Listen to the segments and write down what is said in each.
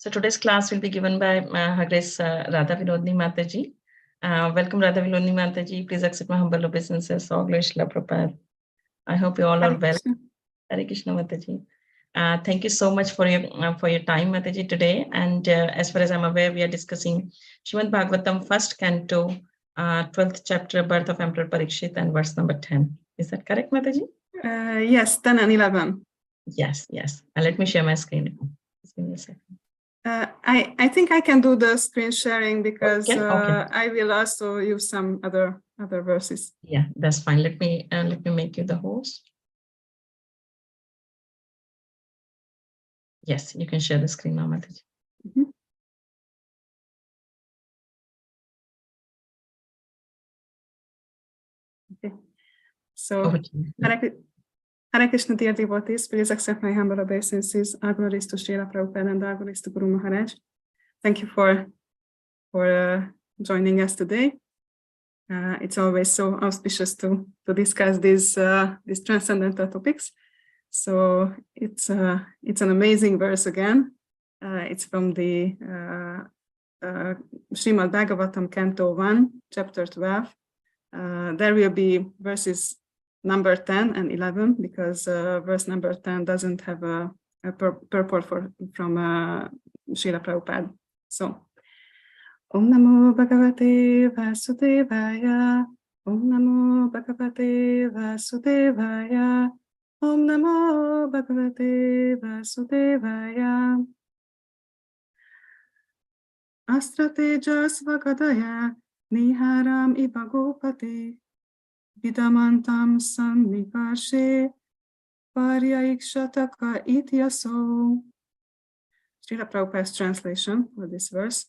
So today's class will be given by Her Grace Radha Vinodini Mataji. Welcome, Radha Vinodini Mataji. Please accept my humble obeisances. All glory Shila Prabhupada. I hope you all are well. Hare Krishna Mataji. Thank you so much for your time, Mataji, today. And as far as I'm aware, we are discussing Srimad Bhagavatam, first canto, 12th chapter, Birth of Emperor Parikshit, and verse number 10. Is that correct, Mataji? Yes, 10 and 11. Yes. Let me share my screen. Just give me a second. I think I can do the screen sharing because Okay. I will also use some other verses. Yeah, that's fine. Let me make you the host. Yes, you can share the screen now, Mataji. Mm-hmm. Okay. So, Hare Krishna, dear devotees, please accept my humble obeisances. All glories to Srila Prabhupada and all glories to Guru Maharaj. Thank you for joining us today. It's always so auspicious to discuss these transcendental topics. So it's an amazing verse again. It's from the Srimad Bhagavatam, Canto 1, Chapter 12. There will be verses number 10 and 11 because verse number 10 doesn't have a purport from Srila Prabhupada. So, Om Namo Bhagavate Vasudevaya, Om Namo Bhagavate Vasudevaya, Om Namo Bhagavate Vasudevaya. Astrateja Svagadaya, Niharam Ibagopati, Vidamantam Sannikashe, Paryaikshata Ityaso. Srila Prabhupada's translation of this verse.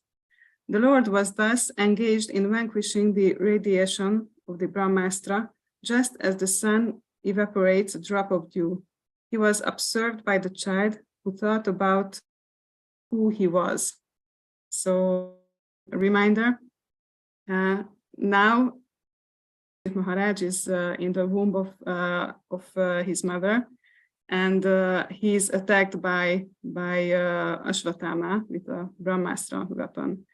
The Lord was thus engaged in vanquishing the radiation of the Brahmastra, just as the sun evaporates a drop of dew. He was observed by the child who thought about who he was. So, a reminder, now Maharaj is in the womb of his mother, and he is attacked by Ashwatthama with a Brahmastra weapon.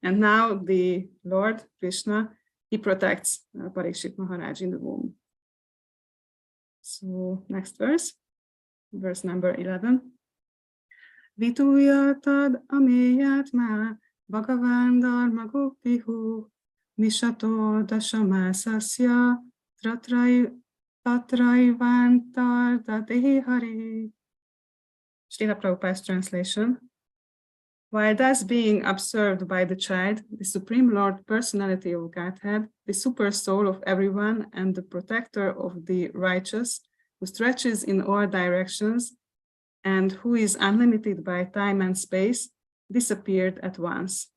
And now the Lord Krishna, he protects Parikshit Maharaj in the womb. So next verse number 11. Vituyatad ameyatma Bhagavan dharma guptihu Mishato dashamasasya tatraivantar dadehi hari. Srila Prabhupada's translation. While thus being observed by the child, the Supreme Lord Personality of Godhead, the super soul of everyone and the protector of the righteous, who stretches in all directions and who is unlimited by time and space, disappeared at once.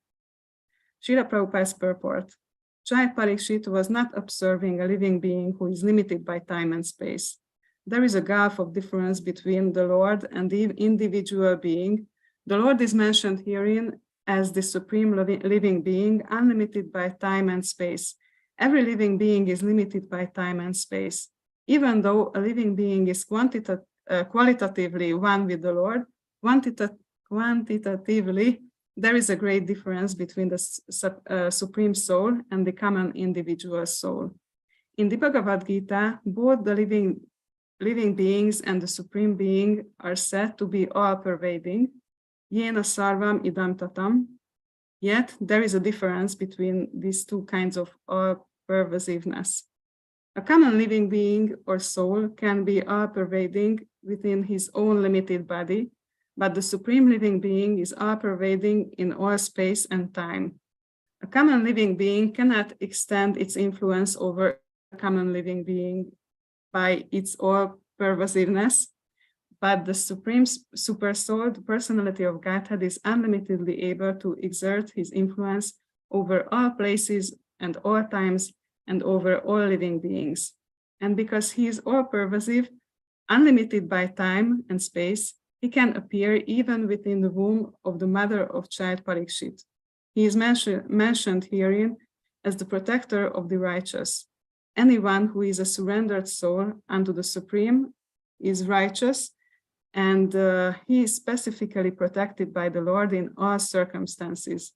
Srila Prabhupada's purport. Child Parikshit was not observing a living being who is limited by time and space. There is a gulf of difference between the Lord and the individual being. The Lord is mentioned herein as the supreme living being, unlimited by time and space. Every living being is limited by time and space. Even though a living being is qualitatively one with the Lord, quantitatively, there is a great difference between the Supreme Soul and the common individual soul. In the Bhagavad Gita, both the living beings and the Supreme Being are said to be all-pervading, Yena sarvam idam tatam. Yet there is a difference between these two kinds of all-pervasiveness. A common living being or soul can be all-pervading within his own limited body, but the Supreme Living Being is all-pervading in all space and time. A common living being cannot extend its influence over a common living being by its all-pervasiveness, but the Supreme Super Soul, the Personality of Godhead, is unlimitedly able to exert his influence over all places and all times and over all living beings. And because he is all-pervasive, unlimited by time and space, he can appear even within the womb of the mother of child Parikshit. He is mentioned herein as the protector of the righteous. Anyone who is a surrendered soul unto the Supreme is righteous, and he is specifically protected by the Lord in all circumstances.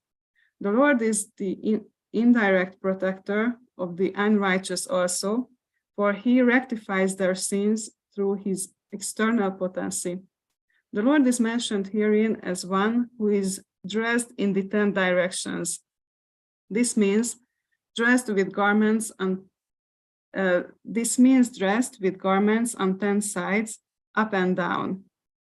The Lord is the indirect protector of the unrighteous also, for he rectifies their sins through his external potency. The Lord is mentioned herein as one who is dressed in the 10 directions. This means dressed with garments on 10 sides, up and down.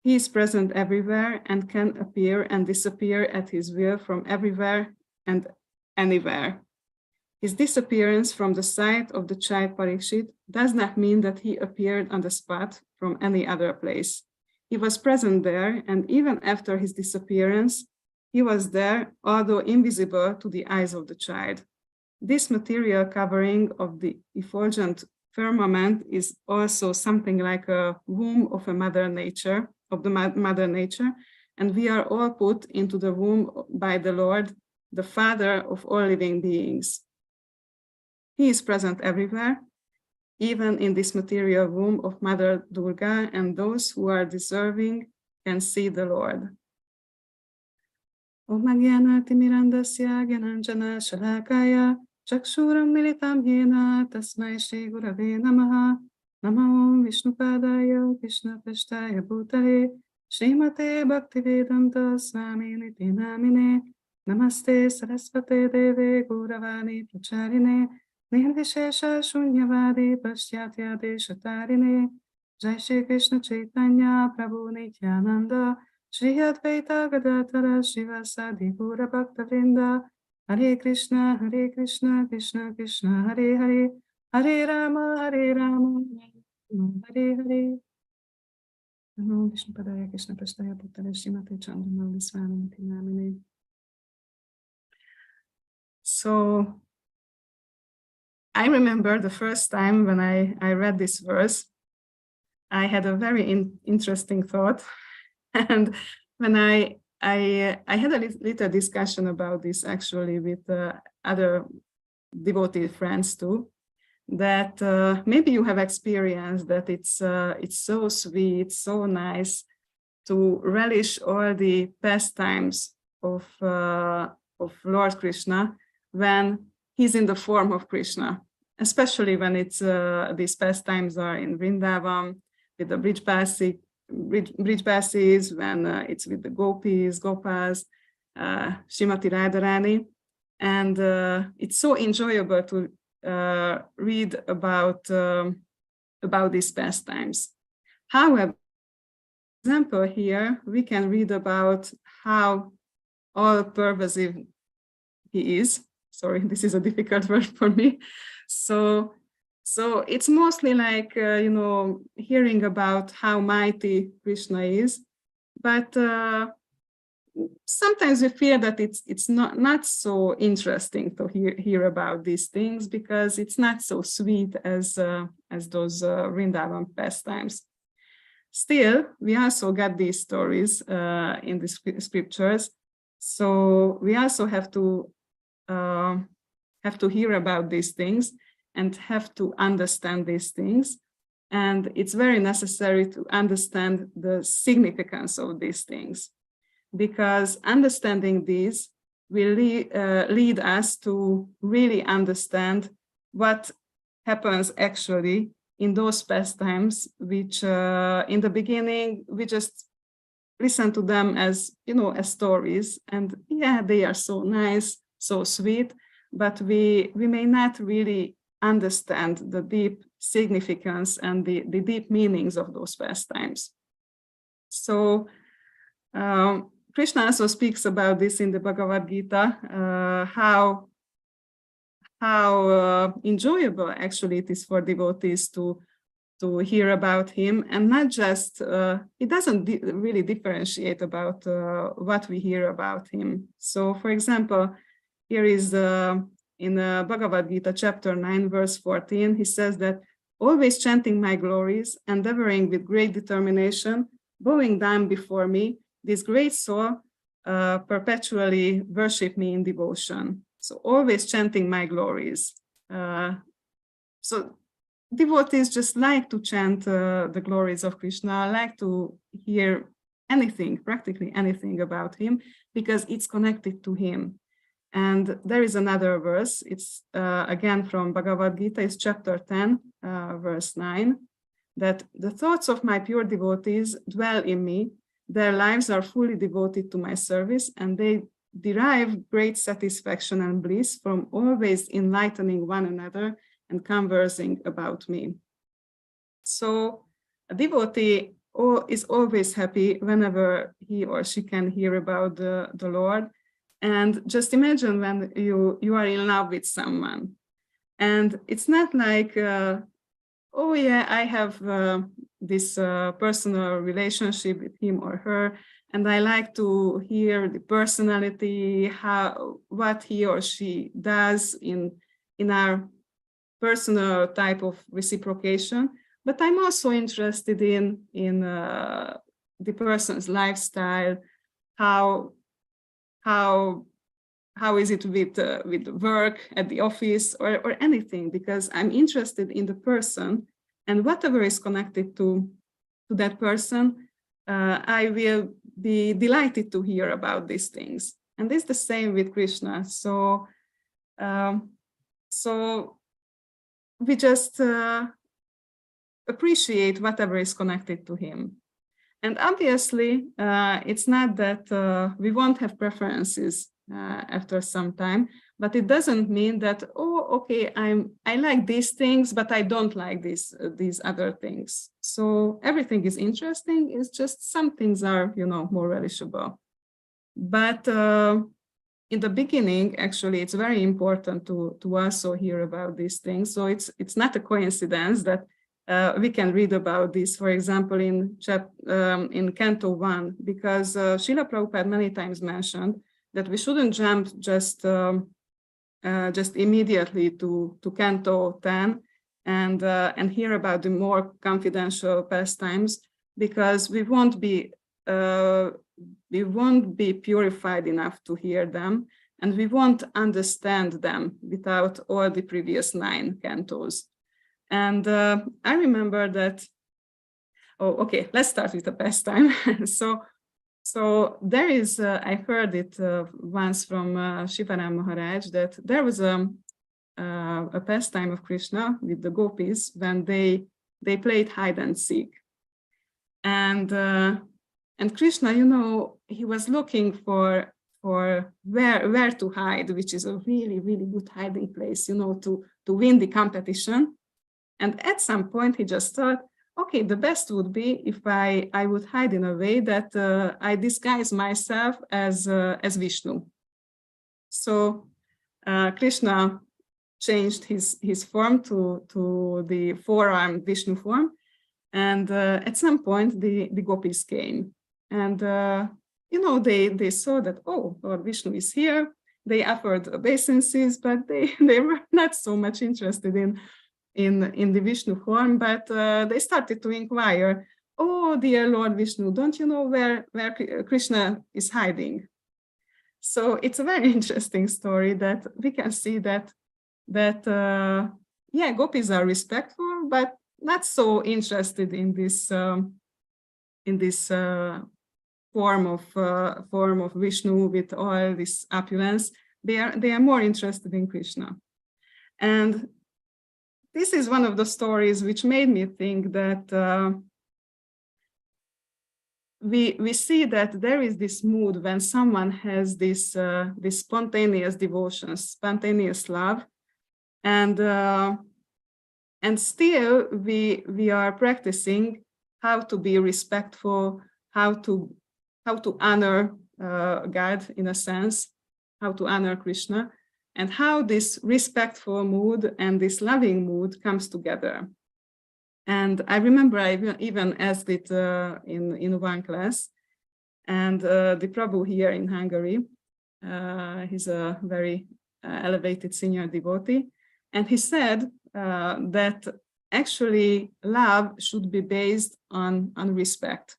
He is present everywhere and can appear and disappear at his will from everywhere and anywhere. His disappearance from the sight of the child Parikshit does not mean that he appeared on the spot from any other place. He was present there, and even after his disappearance, he was there, although invisible to the eyes of the child. This material covering of the effulgent firmament is also something like a womb of a mother nature, and we are all put into the womb by the Lord, the Father of all living beings. He is present everywhere, even in this material womb of Mother Durga, and those who are deserving can see the Lord. Om Jnanati Mirandasya Gyananjana Shalakaya Chakshuram Militam Yena Tasmai Shri Gurave Namaha Namo Om Vishnupadaya Krishna Prashtaya Bhutale Srimate Bhaktivedanta Swami Niti Namine Namaste Sarasvate Deve Gauravani Pracharine Nirvishesha Shunyavadi Pashyatya Deshatarine Jai Shri Krishna Chaitanya Prabhu Nityananda Shri Advaita Gadadhara Srivasadi Gaura Bhakta Vrinda Hare Krishna Krishna Krishna Hare Hare Hare Rama Rama Hare Hare Namo Vishnu Padaya Krishna Prasthaya Bhutale Srimate Candramauli Swami Niti Namine. So I remember the first time when I read this verse, I had a very interesting thought. And when I had a little discussion about this actually with other devotee friends too, that maybe you have experienced that it's so sweet, so nice to relish all the pastimes of Lord Krishna when he's in the form of Krishna, especially when it's these pastimes are in Vrindavan with the bridge passes, when it's with the gopis, gopas, Srimati Radharani, and it's so enjoyable to read about these pastimes. However, for example, here we can read about how all-pervasive he is. Sorry, this is a difficult word for me. So it's mostly like, hearing about how mighty Krishna is, but sometimes we feel that it's not so interesting to hear about these things because it's not so sweet as those Vrindavan pastimes. Still, we also got these stories in the scriptures, so we also have to hear about these things and have to understand these things. And it's very necessary to understand the significance of these things, because understanding these will lead us to really understand what happens actually in those pastimes, which in the beginning, we just listen to them as, as stories. And yeah, they are so nice, so sweet, but we may not really understand the deep significance and the deep meanings of those pastimes. So Krishna also speaks about this in the Bhagavad Gita, how enjoyable actually it is for devotees to hear about him, and not just, it doesn't really differentiate about what we hear about him. So for example, here is in Bhagavad Gita, chapter 9, verse 14, he says that, always chanting my glories, endeavoring with great determination, bowing down before me, this great soul perpetually worship me in devotion. So always chanting my glories. So devotees just like to chant the glories of Krishna, like to hear anything, practically anything about him, because it's connected to him. And there is another verse, it's again from Bhagavad Gita, it's chapter 10, verse 9, that the thoughts of my pure devotees dwell in me, their lives are fully devoted to my service, and they derive great satisfaction and bliss from always enlightening one another and conversing about me. So a devotee is always happy whenever he or she can hear about the Lord. And just imagine when you are in love with someone. And it's not like, oh yeah, I have this personal relationship with him or her, and I like to hear the personality, what he or she does in our personal type of reciprocation. But I'm also interested in the person's lifestyle, how is it with work at the office or anything, because I'm interested in the person, and whatever is connected to that person, I will be delighted to hear about these things. And it's the same with Krishna. So we just appreciate whatever is connected to him. And obviously, it's not that we won't have preferences after some time, but it doesn't mean that, oh, okay, I like these things, but I don't like these other things. So everything is interesting. It's just some things are, more relishable. But in the beginning, actually, it's very important to also hear about these things. So it's not a coincidence that we can read about this, for example, in Canto 1, because Srila Prabhupada many times mentioned that we shouldn't jump just immediately to Canto 10 and hear about the more confidential pastimes, because we won't be purified enough to hear them, and we won't understand them without all the previous 9 cantos. And I remember that, let's start with the pastime. So there is, I heard it once from Shivaram Maharaj, that there was a pastime of Krishna with the gopis when they played hide and seek. And Krishna, he was looking for where to hide, which is a really, really good hiding place, to win the competition. And at some point, he just thought, okay, the best would be if I would hide in a way that I disguise myself as Vishnu. So Krishna changed his form to the four-armed Vishnu form. And at some point, the gopis came. And, they saw that, oh, Lord Vishnu is here. They offered obeisances, but they were not so much interested in the Vishnu form, but they started to inquire, oh, dear Lord Vishnu, don't you know where Krishna is hiding? So it's a very interesting story that we can see that gopis are respectful, but not so interested in this form of Vishnu with all this opulence. They are more interested in Krishna. And this is one of the stories which made me think that we see that there is this mood when someone has this spontaneous devotion, spontaneous love, and still we are practicing how to be respectful, how to honor God in a sense, how to honor Krishna, and how this respectful mood and this loving mood comes together. And I remember I even asked it in one class, and the Prabhu here in Hungary, he's a very elevated senior devotee, and he said that actually love should be based on respect.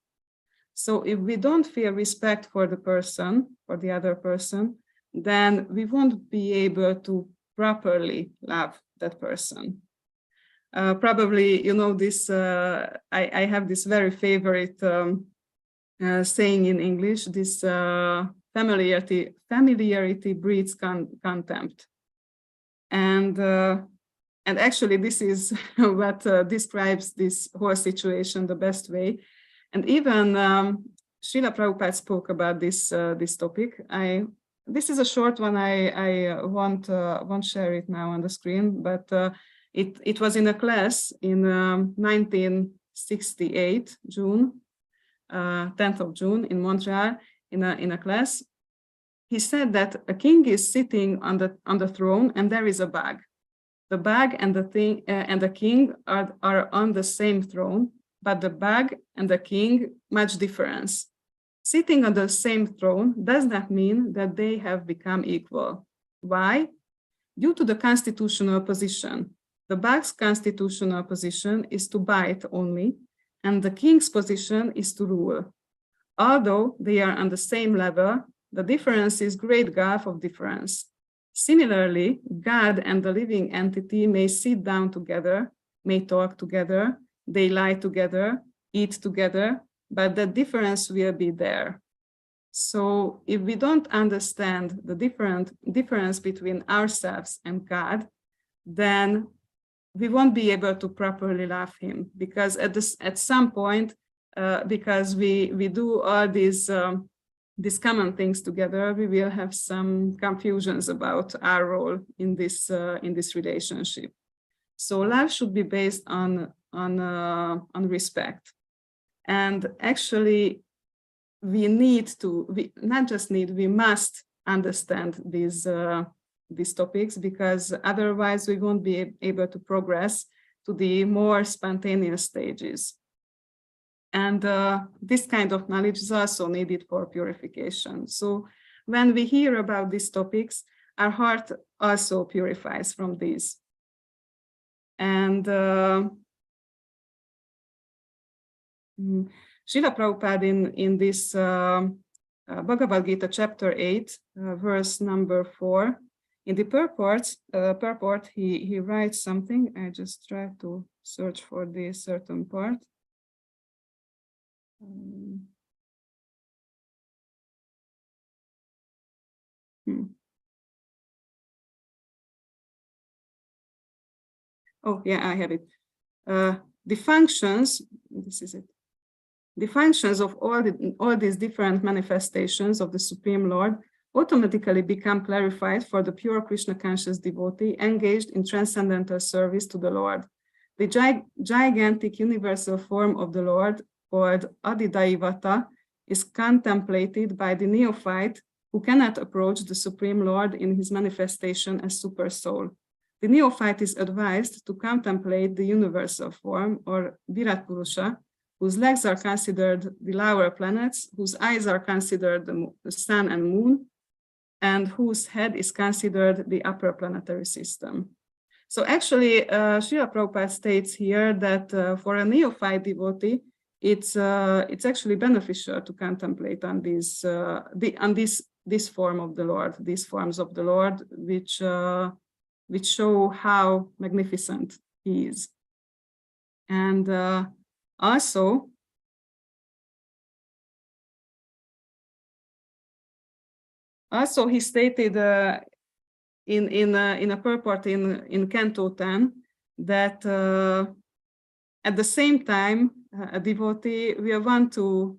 So if we don't feel respect for the other person, then we won't be able to properly love that person. Probably, you know, this, I have this very favorite saying in English, this familiarity breeds contempt. And actually, this is what describes this whole situation the best way. And even Srila Prabhupada spoke about this this topic. This is a short one. I won't share it now on the screen, but it was in a class in 1968 June, 10th of June in Montreal, in a class. He said that a king is sitting on the throne, and there is a bag. The bag and the thing and the king are on the same throne, but the bag and the king much difference. Sitting on the same throne does not mean that they have become equal. Why? Due to the constitutional position. The bag's constitutional position is to bite only, and the king's position is to rule. Although they are on the same level, the difference is great gulf of difference. Similarly, God and the living entity may sit down together, may talk together, they lie together, eat together, but the difference will be there. So if we don't understand the difference between ourselves and God, then we won't be able to properly love him, because at some point, because we do all these common things together, we will have some confusions about our role in this relationship. So love should be based on respect, and actually we must understand these topics, because otherwise we won't be able to progress to the more spontaneous stages. And this kind of knowledge is also needed for purification. So when we hear about these topics, our heart also purifies from these. And Srila Prabhupada in this Bhagavad Gita chapter 8, verse number 4, in the purport, he writes something. I just try to search for this certain part. Oh, yeah, I have it. The functions, this is it. The functions of all these different manifestations of the Supreme Lord automatically become clarified for the pure Krishna conscious devotee engaged in transcendental service to the Lord. The gigantic universal form of the Lord, called Adidaivata, is contemplated by the neophyte who cannot approach the Supreme Lord in his manifestation as super soul. The neophyte is advised to contemplate the universal form, or Virat Purusha, whose legs are considered the lower planets, whose eyes are considered the sun and moon, and whose head is considered the upper planetary system. So actually, Srila Prabhupada states here that for a neophyte devotee, it's actually beneficial to contemplate on this form of the Lord, these forms of the Lord, which show how magnificent he is. And also, he stated in a purport in Canto 10 that at the same time, a devotee will want to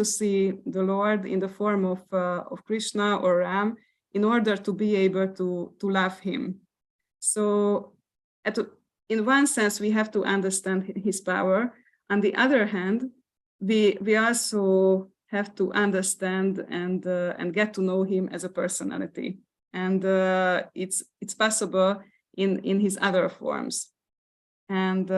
see the Lord in the form of Krishna or Ram in order to be able to love him. So in one sense, we have to understand his power. On the other hand, we also have to understand and get to know him as a personality. And it's possible in his other forms. And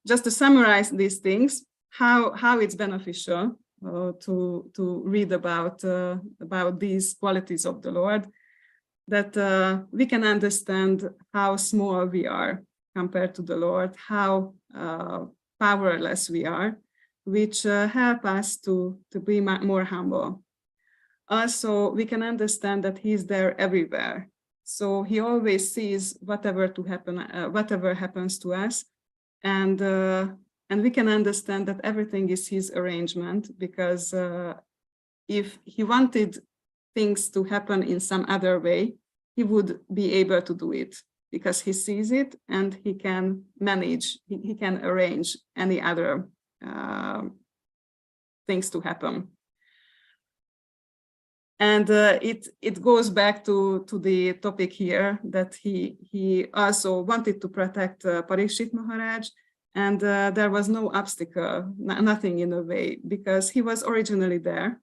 just to summarize these things, how it's beneficial to read about these qualities of the Lord, that we can understand how small we are compared to the Lord, how powerless we are, which help us to be more humble. Also, we can understand that he's there everywhere, So he always sees whatever happens to us, and we can understand that everything is his arrangement, because if he wanted things to happen in some other way, he would be able to do it, because he sees it and he can manage, he can arrange any other things to happen. And it goes back to the topic here, that he also wanted to protect Parikshit Maharaj, and there was no obstacle, nothing in the way, because he was originally there,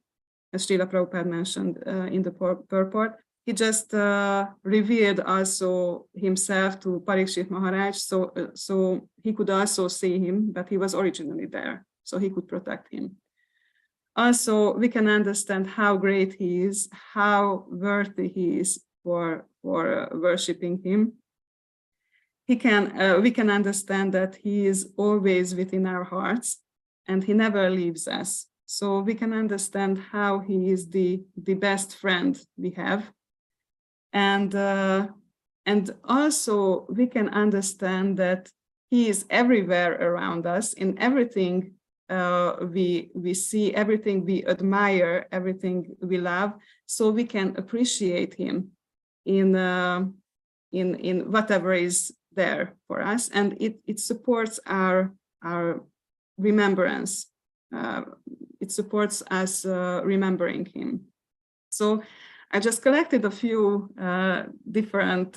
as Srila Prabhupada mentioned in the purport. He just revealed also himself to Parikshit Maharaj, so he could also see him, but he was originally there, so he could protect him. Also, we can understand how great he is, how worthy he is for worshipping him. We can understand that he is always within our hearts, and he never leaves us. So we can understand how he is the best friend we have. And also we can understand that he is everywhere around us, in everything we see, everything we admire, everything we love. So we can appreciate him in whatever is there for us, and it supports our remembrance. It supports us remembering him. So I just collected a few different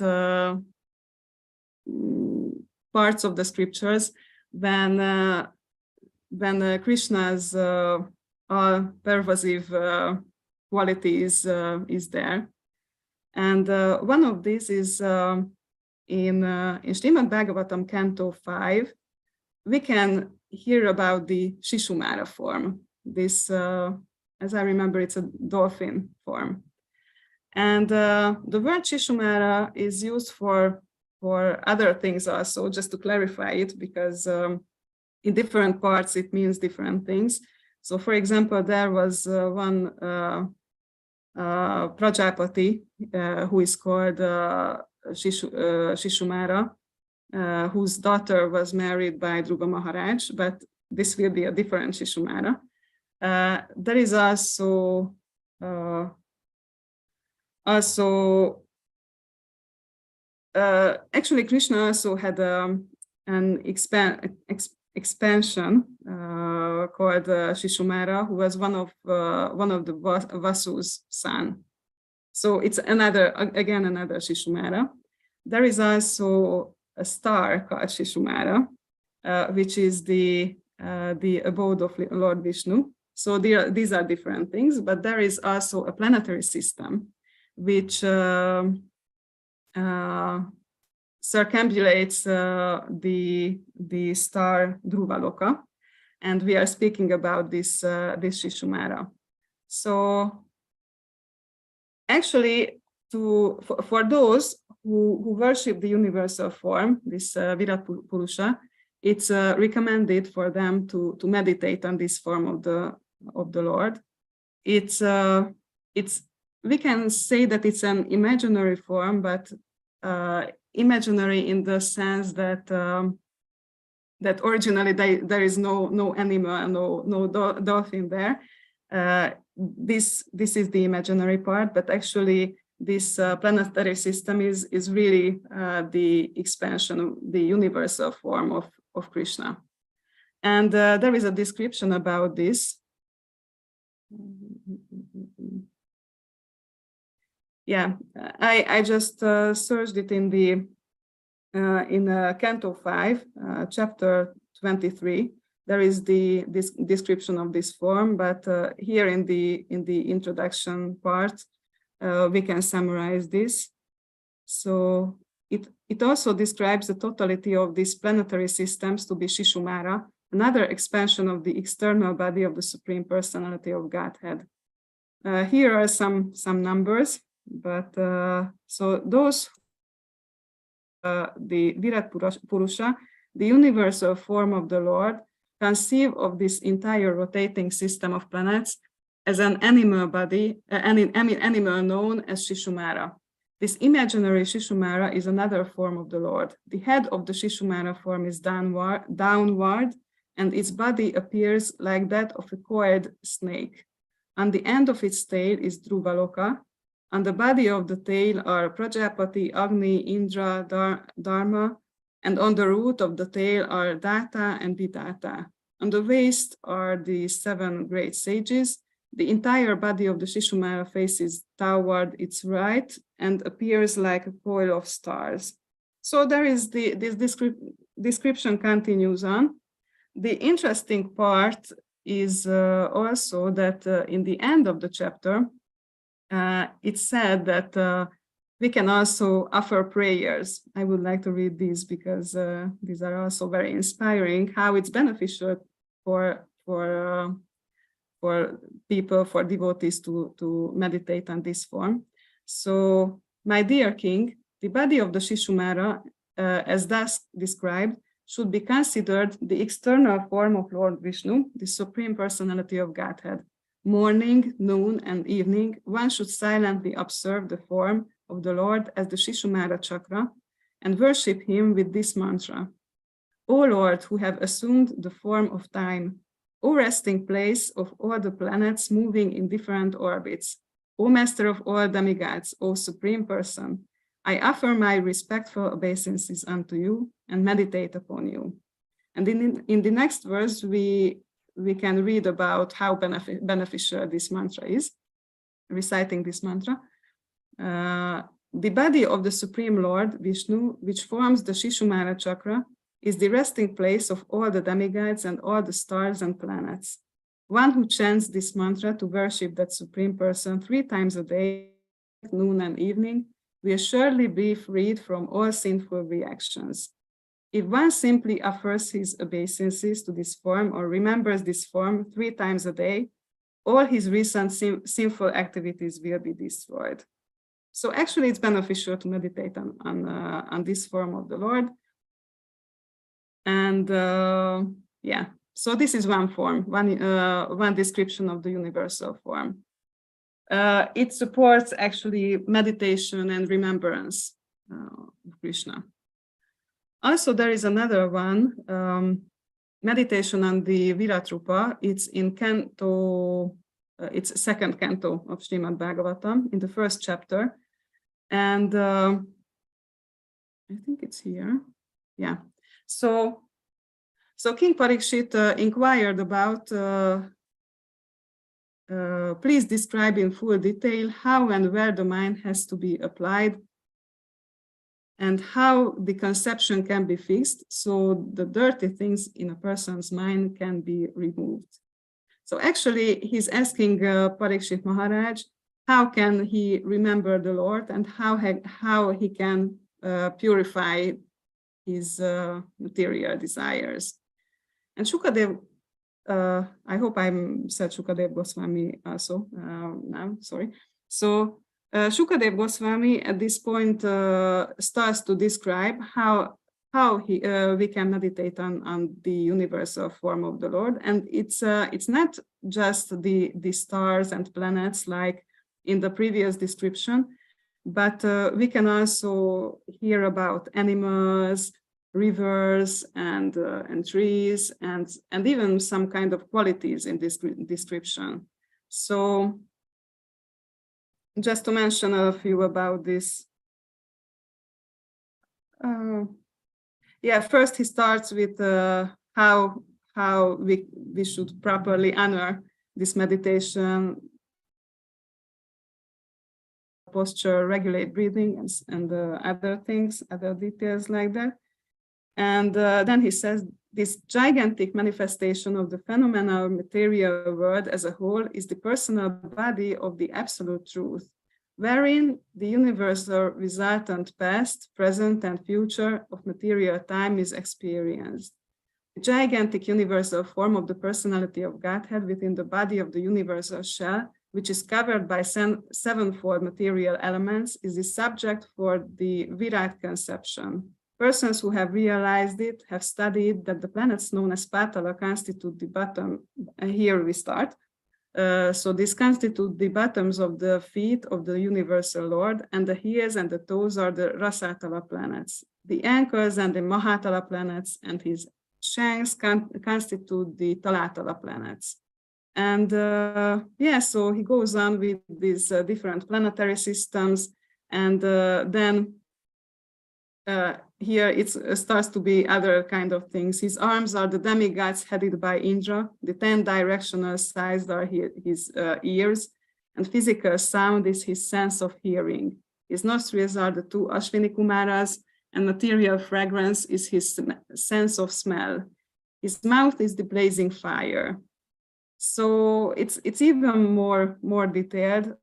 parts of the scriptures when Krishna's pervasive qualities is there, and one of these is in Srimad Bhagavatam Canto 5. We can hear about the Shishumara form. This, as I remember, it's a dolphin form. And the word Shishumara is used for other things also, just to clarify it, because in different parts it means different things. So, for example, there was one Prajapati who is called Shishumara, whose daughter was married by Dhruva Maharaj, but this will be a different Shishumara. There is also actually Krishna also had an expansion called Shishumara, who was one of the Vasu's son. So it's another Shishumara. There is also a star called Shishumara, which is the abode of Lord Vishnu. So these are different things, but there is also a planetary system which circumambulates the star Dhruvaloka, and we are speaking about this Shishumara. So actually, for those who worship the universal form, this Virat Purusha, it's recommended for them to meditate on this form of the Lord. It's we can say that it's an imaginary form, but imaginary in the sense that that originally there is no animal, no dolphin there. This is the imaginary part, but actually this planetary system is really the expansion of the universal form of Krishna. And there is a description about this. Yeah, I just searched it in the Canto 5, chapter 23. There is this description of this form, but here in the introduction part, we can summarize this. So it also describes the totality of these planetary systems to be Shishumara, another expansion of the external body of the Supreme Personality of Godhead. Here are some numbers, but so those the Virat Purusha, the universal form of the Lord, conceive of this entire rotating system of planets as an animal body, animal known as Shishumara. This imaginary Shishumara is another form of the Lord. The head of the Shishumara form is downward, and its body appears like that of a coiled snake. On the end of its tail is Dhruvaloka. On the body of the tail are Prajapati, Agni, Indra, Dharma, and on the root of the tail are Data and Vidata. On the waist are the 7 great sages. The entire body of the Shishumara faces toward its right and appears like a coil of stars. So there is this description continues on. The interesting part is also that in the end of the chapter, it said that we can also offer prayers. I would like to read these because these are also very inspiring, how it's beneficial for people, for devotees to meditate on this form. So, my dear king, the body of the Shishumara, as thus described, should be considered the external form of Lord Vishnu, the Supreme Personality of Godhead. Morning, noon, and evening, one should silently observe the form of the Lord as the Shishumara chakra and worship him with this mantra. O Lord, who have assumed the form of time, O resting place of all the planets moving in different orbits, O master of all demigods, O supreme person, I offer my respectful obeisances unto you and meditate upon you. And in the next verse, we can read about how beneficial this mantra is, reciting this mantra. The body of the Supreme Lord, Vishnu, which forms the Shishumara chakra, is the resting place of all the demigods and all the stars and planets. One who chants this mantra to worship that Supreme Person 3 times a day, noon and evening, will surely be freed from all sinful reactions. If one simply offers his obeisances to this form or remembers this form 3 times a day, all his recent sinful activities will be destroyed. So actually it's beneficial to meditate on this form of the Lord. And yeah, so this is one form, one description of the universal form. It supports actually meditation and remembrance of Krishna. Also, there is another one, meditation on the Virat Rupa. It's in canto, it's second canto of Srimad Bhagavatam in the first chapter. And I think it's here. Yeah. So King Parikshit inquired about, please describe in full detail how and where the mind has to be applied and how the conception can be fixed so the dirty things in a person's mind can be removed. So actually he's asking Parikshit Maharaj, how can he remember the Lord and how he can purify his material desires. And Shukadev, I hope I said Shukadev Goswami also now, sorry. So Shukadev Goswami at this point starts to describe how we can meditate on the universal form of the Lord. And it's not just the stars and planets like in the previous description, but we can also hear about animals, rivers, and trees, and even some kind of qualities in this description. So just to mention a few about this. Yeah, first he starts with how we should properly honor this meditation, posture, regulate breathing, and other things, other details like that. And then he says, this gigantic manifestation of the phenomenal material world as a whole is the personal body of the absolute truth, wherein the universal resultant past, present, and future of material time is experienced. The gigantic universal form of the personality of Godhead within the body of the universal shell, which is covered by sevenfold material elements, is the subject for the Virat conception. Persons who have realized it have studied that the planets known as Patala constitute the bottom, and here we start, So these constitute the bottoms of the feet of the universal Lord, and the ears and the toes are the Rasatala planets. The ankles and the Mahatala planets and his shanks constitute the Talatala planets. And so he goes on with these different planetary systems, and then here it starts to be other kind of things. His arms are the demigods headed by Indra. The 10 directional sides are his ears, and physical sound is his sense of hearing. His nostrils are the 2 Ashwini Kumaras, and material fragrance is his sense of smell. His mouth is the blazing fire. So it's even more detailed.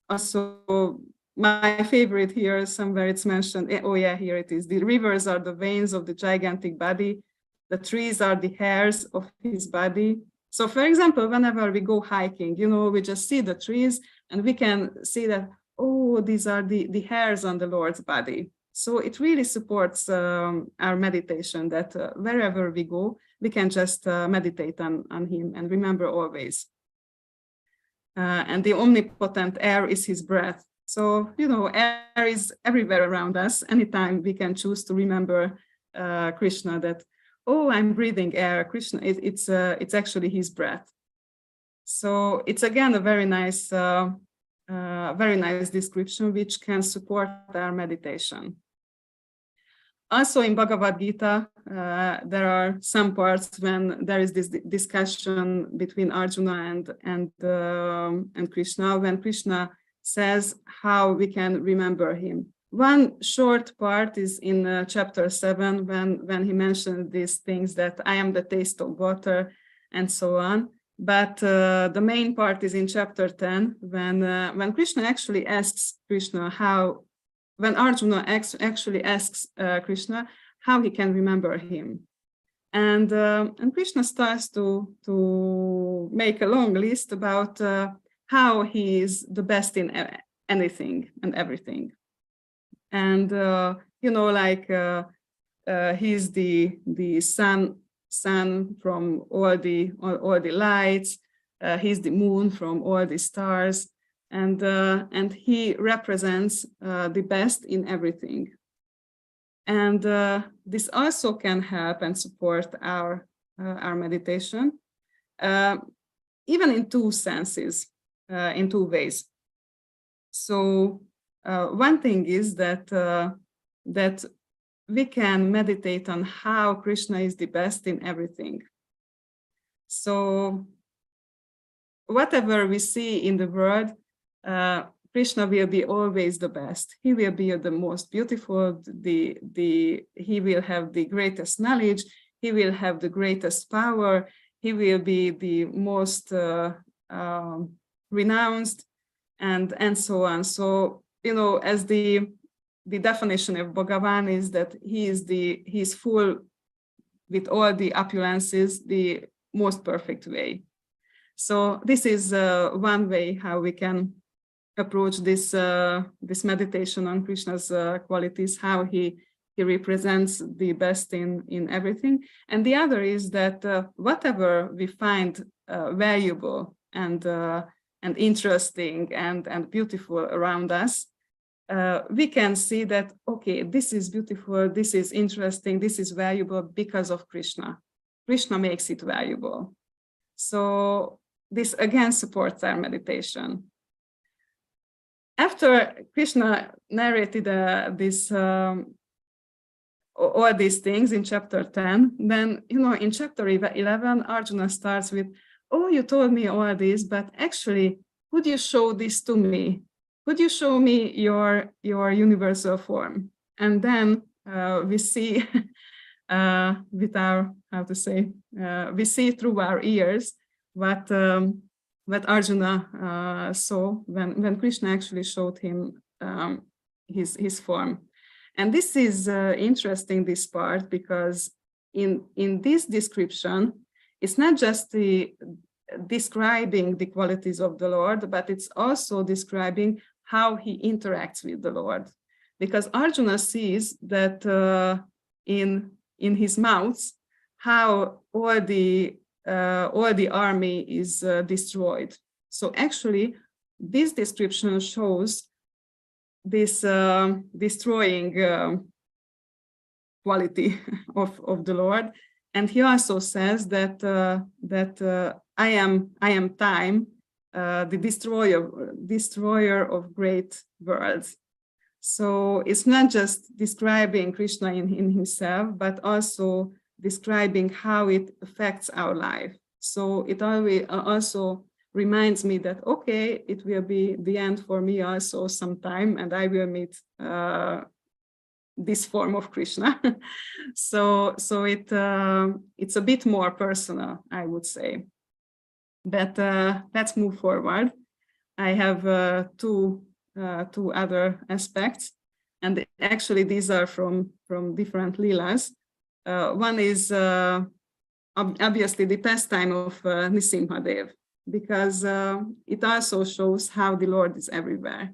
Also, my favorite here, somewhere it's mentioned, oh yeah, here it is. The rivers are the veins of the gigantic body. The trees are the hairs of his body. So for example, whenever we go hiking, we just see the trees and we can see that, oh, these are the hairs on the Lord's body. So it really supports our meditation that wherever we go, we can just meditate on him and remember always. And the omnipotent air is his breath. So, air is everywhere around us. Anytime we can choose to remember Krishna that, oh, I'm breathing air, Krishna, it's actually his breath. So it's again a very nice description which can support our meditation. Also in Bhagavad Gita, there are some parts when there is this discussion between Arjuna and Krishna, when Krishna says how we can remember him. One short part is in chapter 7 when he mentioned these things that I am the taste of water and so on. But the main part is in chapter 10 when Krishna actually asks Krishna when Arjuna actually asks Krishna how he can remember him. And Krishna starts to make a long list about how he is the best in anything and everything. And, he's the sun from all the lights, he's the moon from all the stars, and he represents the best in everything. And this also can help and support our meditation, even in two senses, in two ways. So one thing is that we can meditate on how Krishna is the best in everything. So whatever we see in the world, Krishna will be always the best. He will be the most beautiful. He will have the greatest knowledge. He will have the greatest power. He will be the most renounced, and so on. So as the definition of Bhagavan is that he is full with all the opulences, the most perfect way. So this is one way how we can approach this meditation on Krishna's qualities, how he represents the best in everything. And the other is that whatever we find valuable and interesting and beautiful around us, we can see that, okay, this is beautiful, this is interesting, this is valuable because of Krishna. Krishna makes it valuable. So this again supports our meditation. After Krishna narrated all these things in chapter 10, then, in chapter 11, Arjuna starts with, oh, you told me all this, but actually, could you show this to me? Could you show me your universal form? And then we see with our, we see through our ears what Arjuna saw when Krishna actually showed him his form. And this is interesting, this part, because in this description, it's not just describing the qualities of the Lord, but it's also describing how he interacts with the Lord. Because Arjuna sees that in his mouth, how all the army is destroyed. So actually, this description shows this destroying quality of the Lord. And he also says that I am time, the destroyer of great worlds. So it's not just describing Krishna in himself, but also describing how it affects our life. So it always also reminds me that, okay, it will be the end for me also sometime, and I will meet this form of Krishna. so it's a bit more personal, I would say. But let's move forward. I have two other aspects, and actually these are from different Leelas. One is obviously the pastime of Nisimhadev, because it also shows how the Lord is everywhere.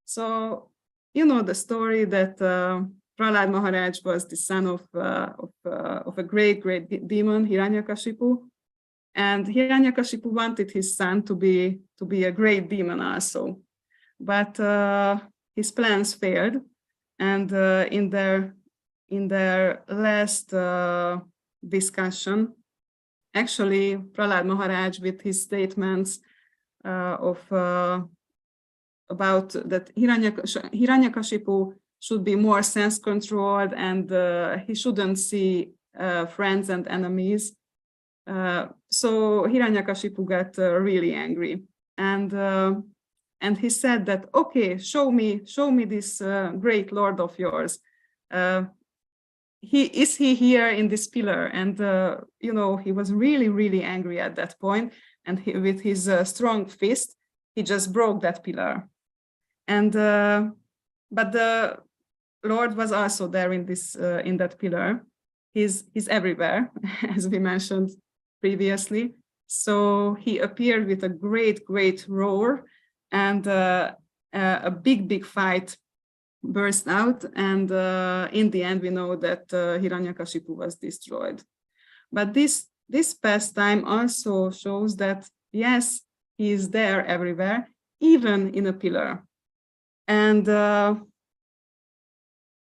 So you know the story that Prahlad Maharaj was the son of a great demon, Hiranyakashipu, and Hiranyakashipu wanted his son to be a great demon also, but his plans failed, and in their last discussion, actually Prahlad Maharaj, with his statements about that Hiranyakashipu should be more sense-controlled, and he shouldn't see friends and enemies. So Hiranyakashipu got really angry, and he said that, okay, show me this great Lord of yours. Is he here in this pillar? And you know, he was really angry at that point, and with his strong fist, he just broke that pillar. And but the Lord was also there in that pillar. He's everywhere, as we mentioned previously. So he appeared with a great roar, and a big fight burst out. And in the end, we know that Hiranyakashipu was destroyed. But this pastime also shows that, yes, he is there everywhere, even in a pillar. And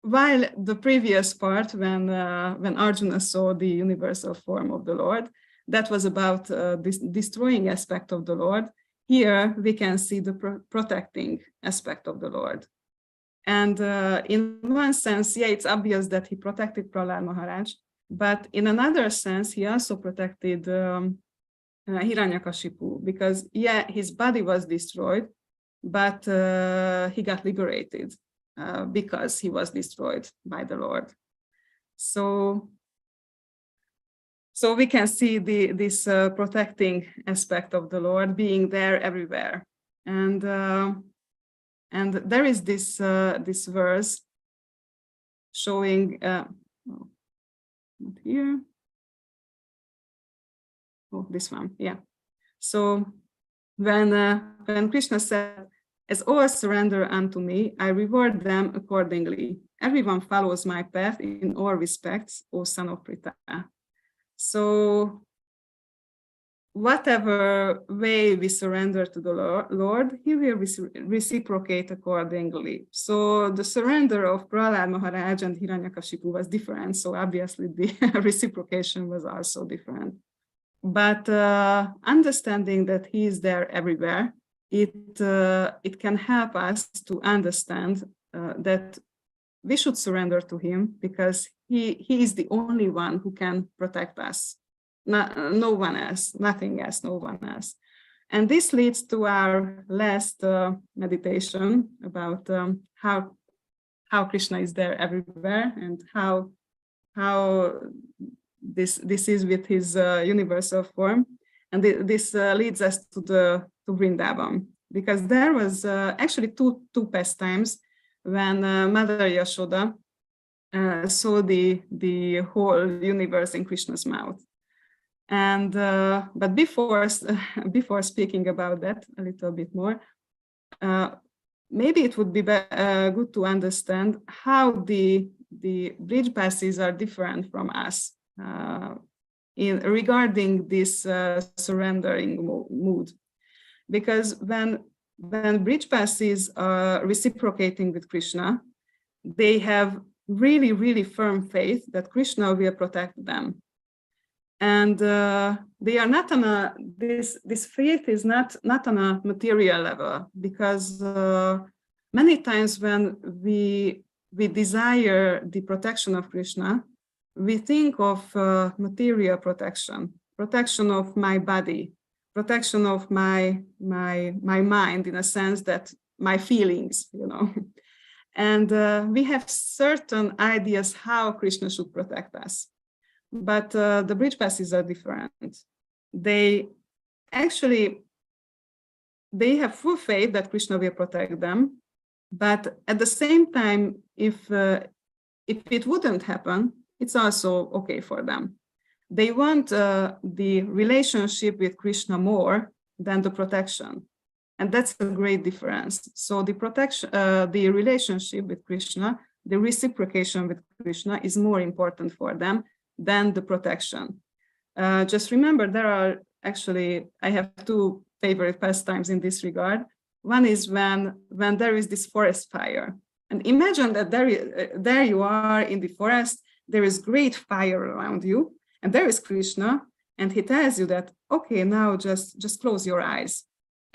while the previous part, when Arjuna saw the universal form of the Lord, that was about this destroying aspect of the Lord, here we can see the protecting aspect of the Lord. And in one sense, yeah, it's obvious that he protected Prahlad Maharaj, but in another sense, he also protected Hiranyakashipu, because, yeah, his body was destroyed, but he got liberated because he was destroyed by the Lord. So we can see this protecting aspect of the Lord being there everywhere. And there is this verse showing, not here. Oh, this one, yeah. So when Krishna said, "As all surrender unto me, I reward them accordingly. Everyone follows my path in all respects, O son of Pritha." So whatever way we surrender to the Lord, he will reciprocate accordingly. So the surrender of Prahlad Maharaj and Hiranyakashipu was different. So obviously the reciprocation was also different. But understanding that he is there everywhere, it can help us to understand that we should surrender to him, because he is the only one who can protect us. No one else, nothing else, no one else. And this leads to our last meditation about how Krishna is there everywhere, and how this is with his universal form. And this leads us to Vrindavan, because there was actually two pastimes when Mother Yashoda saw the whole universe in Krishna's mouth. And but before speaking about that a little bit more, maybe it would be good to understand how the bridge passes are different from us regarding this surrendering mood. because when Brijbasis are reciprocating with Krishna, they have really, really firm faith that Krishna will protect them. And they are not on a, this faith is not on a material level, because many times when we desire the protection of Krishna, we think of material protection of my body, protection of my mind, in a sense that my feelings, you know. And we have certain ideas how Krishna should protect us. But the Brijbasis are different. They have full faith that Krishna will protect them. But at the same time, if it wouldn't happen, it's also okay for them. They want the relationship with Krishna more than the protection. And that's a great difference. So the protection, the relationship with Krishna, the reciprocation with Krishna is more important for them than the protection. Just remember, there are actually, I have two favorite pastimes in this regard. One is when there is this forest fire. And imagine that there you are in the forest, there is great fire around you, and there is Krishna, and he tells you that, okay, now just close your eyes.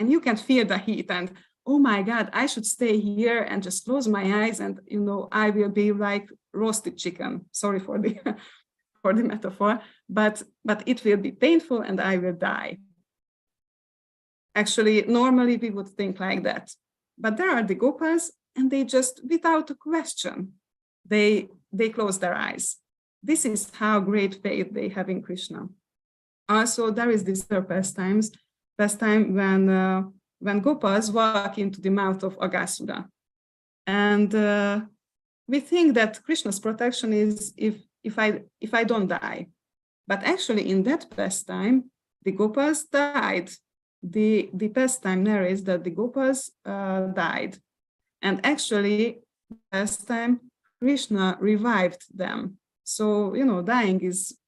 And you can feel the heat, and oh my God, I should stay here and just close my eyes, and you know, I will be like roasted chicken. Sorry for the for the metaphor, but it will be painful and I will die. Actually, normally we would think like that. But there are the Gopas, and they just, without a question, they close their eyes. This is how great faith they have in Krishna. Also, there is this third pastime when Gopas walk into the mouth of Aghasura. And we think that Krishna's protection is if I don't die. But actually, in that pastime, the Gopas died. The pastime narrates that the Gopas died. And actually, pastime, Krishna revived them. So, you know, dying is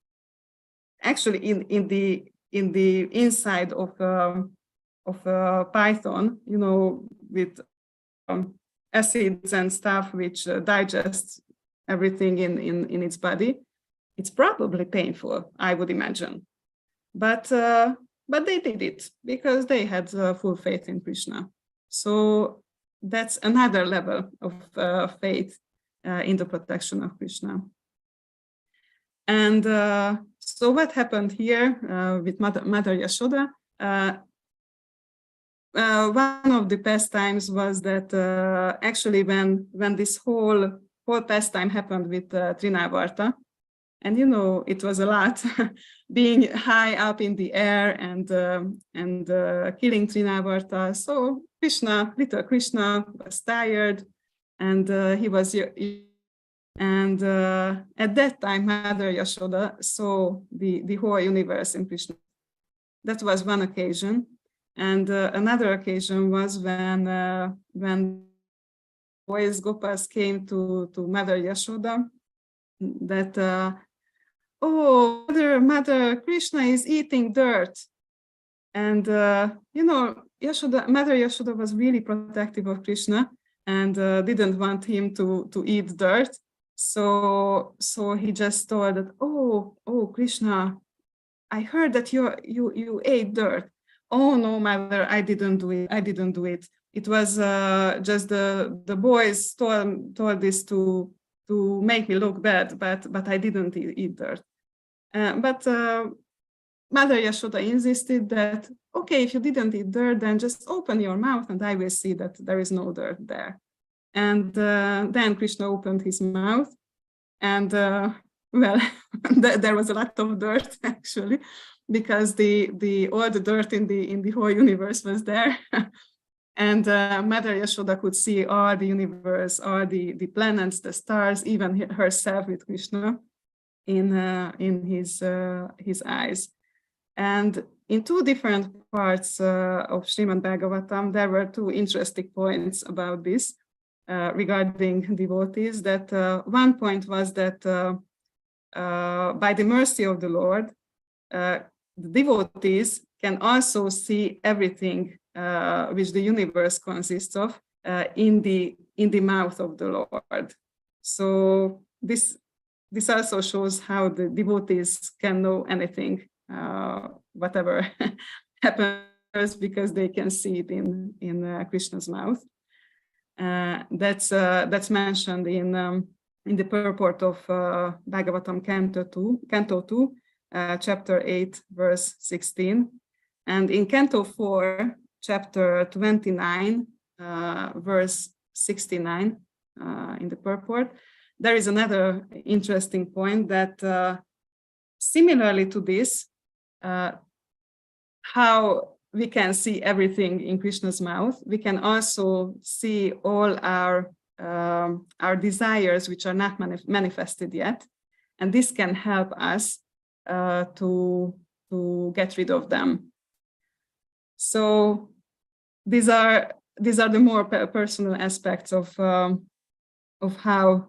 actually in the inside of a python, you know, with acids and stuff which digest everything in its body. It's probably painful, I would imagine. But they did it because they had full faith in Krishna. So that's another level of faith in the protection of Krishna. And so what happened here with Mother Yashoda? One of the pastimes was that actually when this whole pastime happened with Trinavarta, and you know, it was a lot, being high up in the air and killing Trinavarta. So little Krishna was tired, and he was, and at that time, Mother Yashoda saw the whole universe in Krishna. That was one occasion, and another occasion was when boys Gopas came to Mother Yashoda, that oh, Mother Krishna is eating dirt. And, you know, Mother Yashoda was really protective of Krishna and didn't want him to eat dirt. So he just told that, oh, Krishna, I heard that you ate dirt. Oh, no, Mother, I didn't do it. It was just the boys told this to make me look bad, but I didn't eat dirt. But Mother Yashoda insisted that, okay, if you didn't eat dirt, then just open your mouth and I will see that there is no dirt there. And then Krishna opened his mouth, and well, there was a lot of dirt actually, because all the dirt in the whole universe was there. And Mother Yashoda could see all the universe, all the planets, the stars, even herself with Krishna in his eyes. And in two different parts of Srimad Bhagavatam, there were two interesting points about this regarding devotees. That one point was that by the mercy of the Lord, the devotees can also see everything which the universe consists of in the mouth of the Lord. So this also shows how the devotees can know anything, whatever happens, because they can see it in Krishna's mouth. That's mentioned in the purport of Bhagavatam Canto 2, chapter 8, verse 16, and in Canto 4, chapter 29, verse 69, in the purport, there is another interesting point that similarly to this, how we can see everything in Krishna's mouth, we can also see all our desires which are not manifested yet, and this can help us to get rid of them. So these are the more personal aspects of how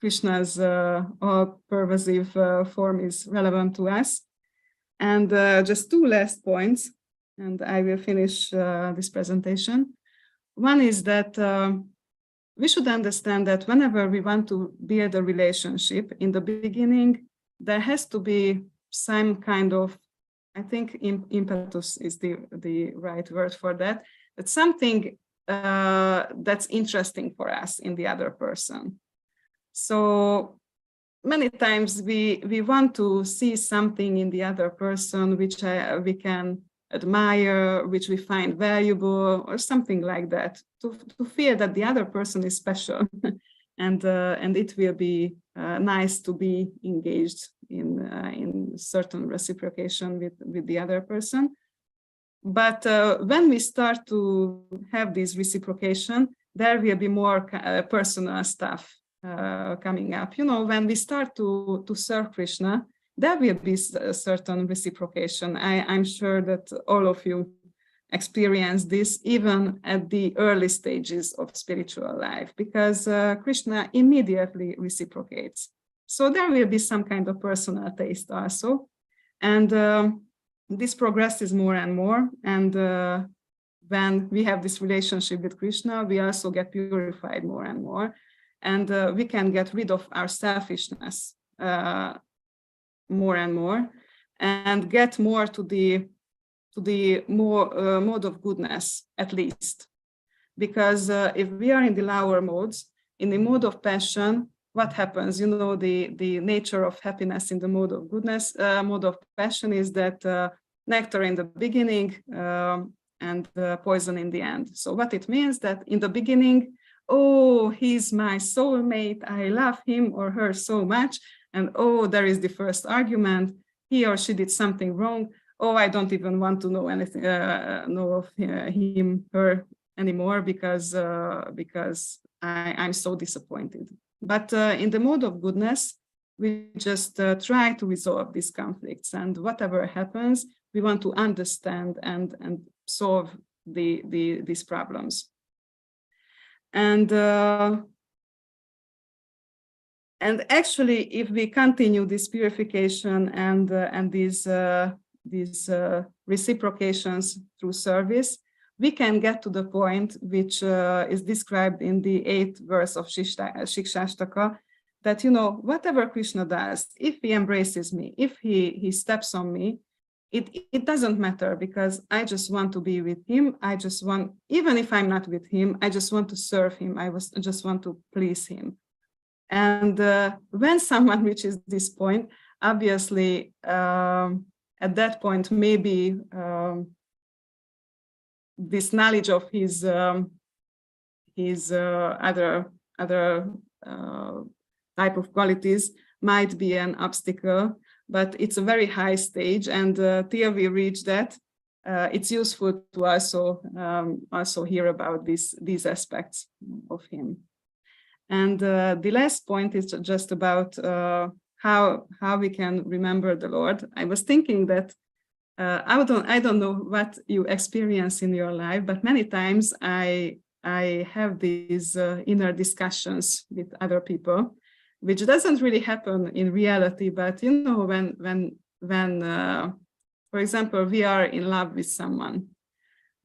Krishna's all-pervasive form is relevant to us. And just two last points, and I will finish this presentation. One is that we should understand that whenever we want to build a relationship, in the beginning, there has to be some kind of, I think impetus is the right word for that, but something that's interesting for us in the other person. So many times we want to see something in the other person which we can admire, which we find valuable, or something like that, to feel that the other person is special, and it will be nice to be engaged in certain reciprocation with the other person. But when we start to have this reciprocation, there will be more personal stuff coming up. You know, when we start to serve Krishna, there will be a certain reciprocation. I'm sure that all of you experience this even at the early stages of spiritual life, because Krishna immediately reciprocates. So there will be some kind of personal taste also. And this progresses more and more. And when we have this relationship with Krishna, we also get purified more and more. And we can get rid of our selfishness more and more, and get more to the mode of goodness, at least. Because if we are in the lower modes, in the mode of passion, what happens? You know, the nature of happiness in the mode of goodness, mode of passion is that nectar in the beginning and poison in the end. So what it means that in the beginning, oh, he's my soulmate, I love him or her so much, and oh, there is the first argument, he or she did something wrong, oh, I don't even want to know anything, know of him, her anymore, because I'm so disappointed. But in the mode of goodness, we just try to resolve these conflicts, and whatever happens, we want to understand and solve these problems. And actually, if we continue this purification and these reciprocations through service, we can get to the point which is described in the 8th verse of Shikshashtaka, that, you know, whatever Krishna does, if he embraces me, if he steps on me, it doesn't matter, because I just want to be with him. I just want, even if I'm not with him, I just want to serve him. I just want to please him. And when someone reaches this point, obviously, at that point, maybe this knowledge of his other type of qualities might be an obstacle, but it's a very high stage, and till we reach that, it's useful to also hear about these aspects of him. And the last point is just about how we can remember the Lord. I was thinking that I don't know what you experience in your life, but many times I have these inner discussions with other people, which doesn't really happen in reality. But you know, when for example, we are in love with someone,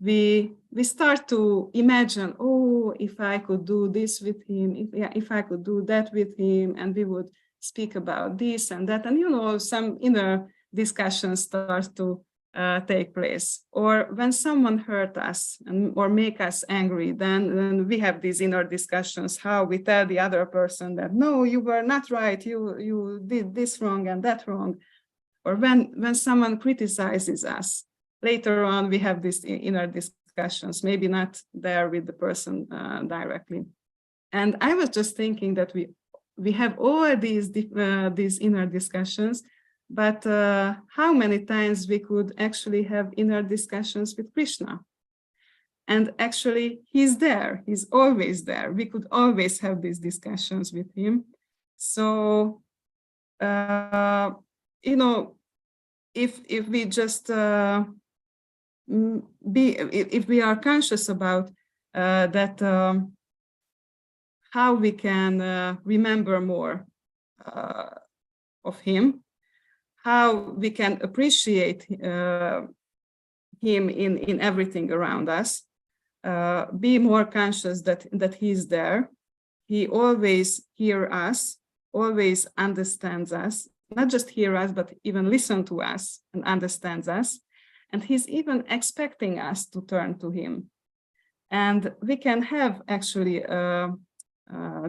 we start to imagine, oh, if I could do this with him, if I could do that with him, and we would speak about this and that, and some inner discussions start to take place. Or when someone hurt us or make us angry, then we have these inner discussions, how we tell the other person that, no, you were not right, you did this wrong and that wrong. Or when someone criticizes us, later on we have these inner discussions, maybe not there with the person directly. And I was just thinking that we have all these inner discussions, but how many times we could actually have inner discussions with Krishna? And actually, he's there. He's always there. We could always have these discussions with him. So, if we just if we are conscious about that, how we can remember more of him, how we can appreciate him in everything around us, be more conscious that he's there. He always hears us, always understands us, not just hear us, but even listen to us and understands us. And he's even expecting us to turn to him. And we can have actually a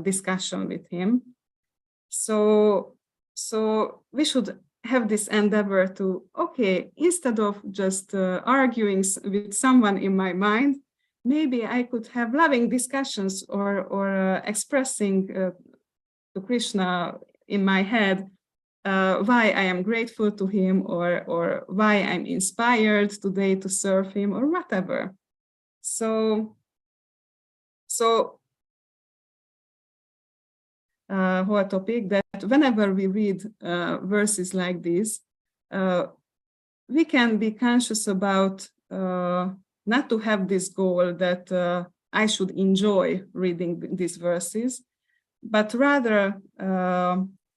discussion with him. So we should have this endeavor to, okay, instead of just arguing with someone in my mind, maybe I could have loving discussions or expressing to Krishna in my head why I am grateful to him, or why I'm inspired today to serve him, or whatever. So whole topic that whenever we read verses like this, we can be conscious about not to have this goal that I should enjoy reading these verses, but rather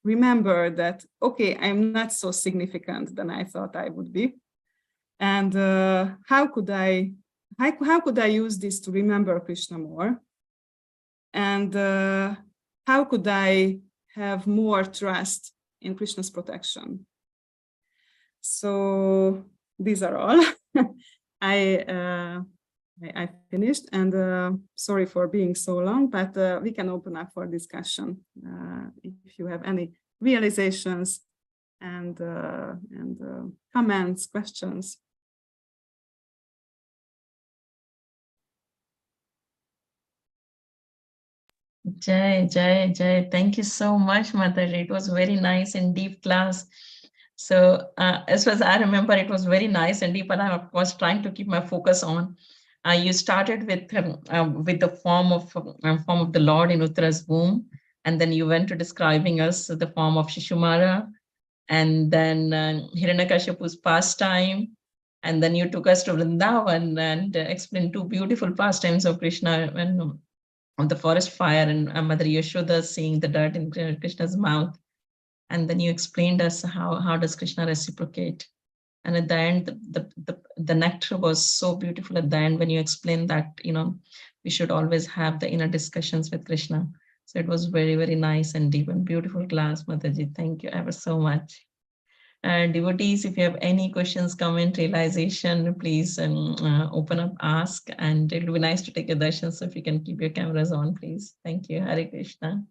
remember that, okay, I'm not so significant than I thought I would be. And how could I use this to remember Krishna more? And how could I have more trust in Krishna's protection? So these are all. I finished, and sorry for being so long, but we can open up for discussion if you have any realizations and comments, questions. Jai. Thank you so much, Mataji. It was very nice and deep class. So as far as I remember, it was very nice and deep, and I was trying to keep my focus on. You started with the form of the Lord in Uttara's womb, and then you went to describing us the form of Shishumara, and then Hiranyakashipu's pastime, and then you took us to Vrindavan and explained two beautiful pastimes of Krishna and on the forest fire, and Mother Yashoda seeing the dirt in Krishna's mouth. And then you explained us how does Krishna reciprocate. And at the end, the nectar was so beautiful at the end when you explained that, we should always have the inner discussions with Krishna. So it was very, very nice and deep and beautiful class, Mataji. Thank you ever so much. Devotees, if you have any questions, comment, realization, please open up, ask, and it will be nice to take your darshan. So if you can keep your cameras on, please. Thank you. Hare Krishna.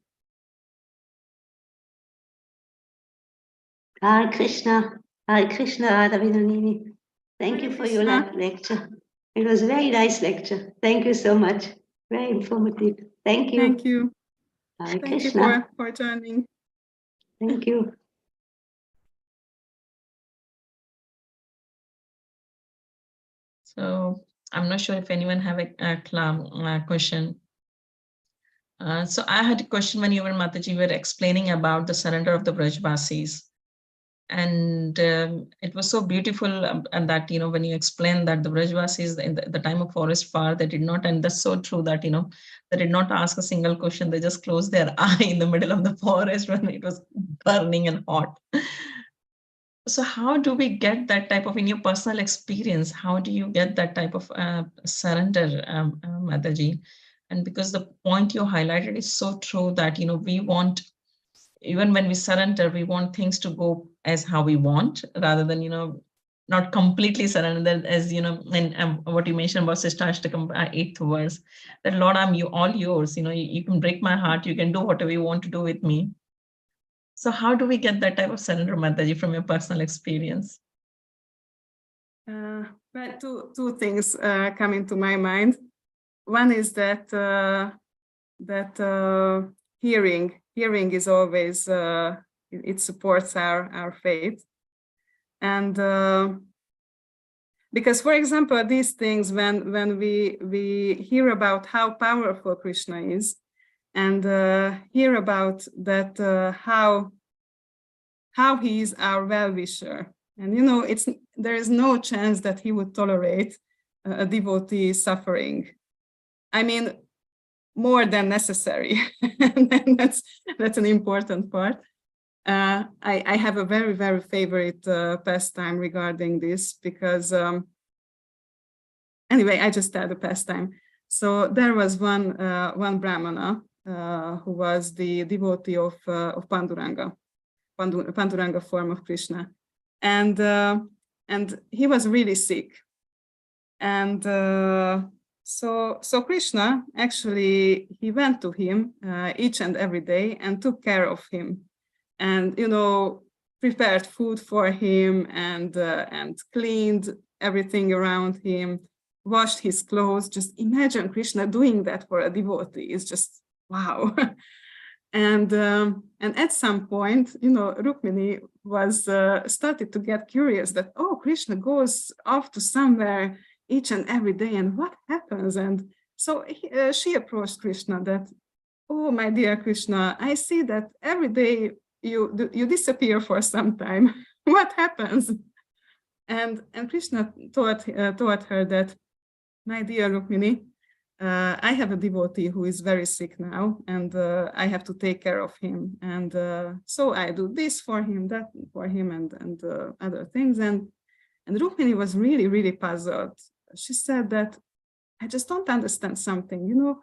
Hare Krishna, Radha Vinodini. Thank you for your lecture. It was a very nice lecture. Thank you so much. Very informative. Thank you. Thank you. Hare Thank Krishna. you for joining. Thank you. So I'm not sure if anyone have a question. So I had a question when you were, Mataji, were explaining about the surrender of the Brajvasis. And it was so beautiful, and that, when you explained that the Brajvasis in the time of forest fire, they did not, and that's so true that, they did not ask a single question. They just closed their eye in the middle of the forest when it was burning and hot. So how do we get that type of, in your personal experience, how do you get that type of surrender, Mataji? And because the point you highlighted is so true that, we want, even when we surrender, we want things to go as how we want, rather than, not completely surrender, as, and what you mentioned about Sishtastakam, 8th verse, that Lord, I'm all yours, you can break my heart, you can do whatever you want to do with me. So how do we get that type of surrender, Mataji, from your personal experience? Well, two things come into my mind. One is that hearing is always it supports our faith, and because, for example, these things, when we hear about how powerful Krishna is, and hear about that how he is our well-wisher, and there is no chance that he would tolerate a devotee suffering. I mean, more than necessary. And that's an important part. I have a very, very favorite pastime regarding this, because anyway, I just tell the pastime. So there was one Brahmana who was the devotee of Panduranga form of Krishna, and he was really sick, and so Krishna actually, he went to him each and every day and took care of him, and prepared food for him, and cleaned everything around him, washed his clothes. Just imagine Krishna doing that for a devotee. It's just wow. And at some point, Rukmini was started to get curious that, oh, Krishna goes off to somewhere each and every day, and what happens? And so she approached Krishna that, oh, my dear Krishna, I see that every day you disappear for some time. What happens? And Krishna told her that, my dear Rukmini, I have a devotee who is very sick now, and I have to take care of him. And so I do this for him, that for him, and other things. And Rukmini was really, really puzzled. She said that, I just don't understand something.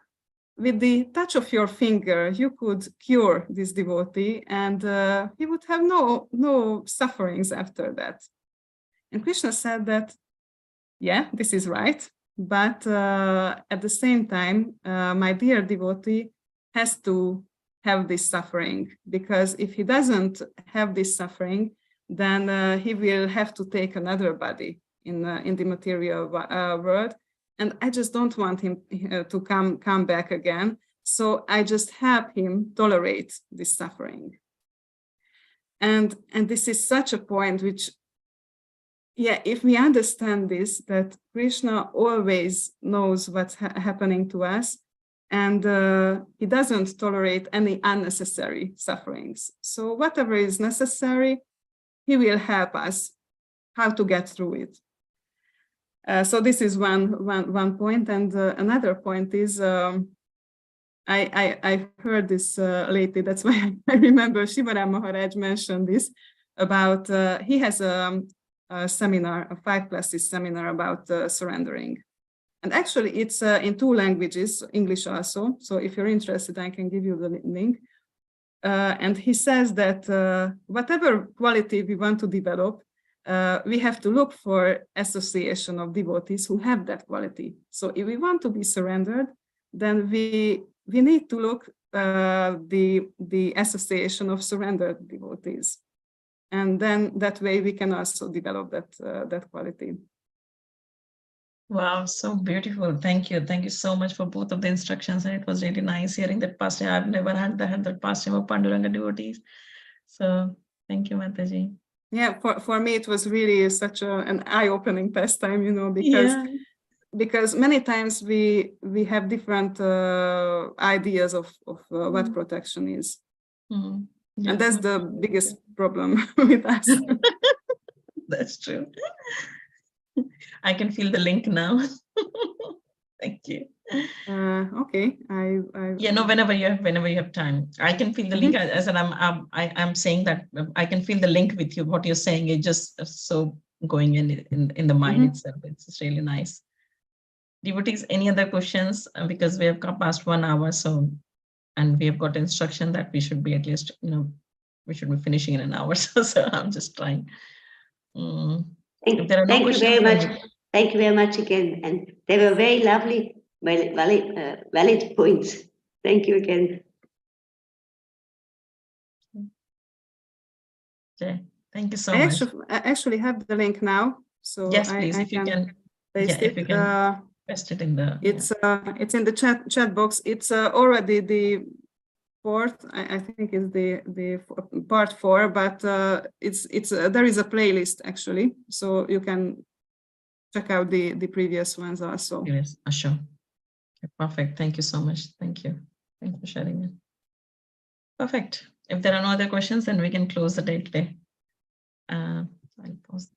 With the touch of your finger, you could cure this devotee, and he would have no sufferings after that. And Krishna said that, yeah, this is right. But at the same time, my dear devotee has to have this suffering, because if he doesn't have this suffering, then he will have to take another body in the material world. And I just don't want him to come back again. So I just help him tolerate this suffering. And this is such a point which, yeah, if we understand this, that Krishna always knows what's happening to us, and he doesn't tolerate any unnecessary sufferings. So whatever is necessary, he will help us how to get through it. So this is one point, and another point is I've heard this lately. That's why I remember Shivaram Maharaj mentioned this about he has a seminar, a 5 classes seminar about surrendering. And actually it's in 2 languages, English also. So if you're interested, I can give you the link. And he says that whatever quality we want to develop, we have to look for association of devotees who have that quality. So if we want to be surrendered, then we need to look the association of surrendered devotees. And then that way we can also develop that quality. Wow, so beautiful. Thank you. Thank you so much for both of the instructions. And it was really nice hearing that pastime. I've never had that pastime of Panduranga devotees. So thank you, Mataji. Yeah, for me, it was really such an eye-opening pastime, because many times we have different ideas of what protection is. Mm-hmm. Yes. And that's the biggest problem with us. That's true. I can feel the link now. Thank you. Okay. Yeah, no, whenever you have time, I can feel the link. As I'm saying that I can feel the link with you. What you're saying is just so going in the mind itself. It's just really nice. Devotees, any other questions? Because we have come past 1 hour, so, and we have got instruction that we should be at least, we should be finishing in an hour. So I'm just trying. If there are no questions, you very much. Thank you very much again. And they were very lovely, valid points. Thank you again. Okay. Thank you so much. I actually have the link now. So yes, please, if you can paste it. If you can paste it in the. It's in the chat box. It's already the fourth. I think is the part 4, but it's there is a playlist actually, so you can check out the previous ones also. Yes, sure. Okay, perfect. Thank you so much. Thank you. Thanks for sharing it. Perfect. If there are no other questions, then we can close the day today. I'll pause.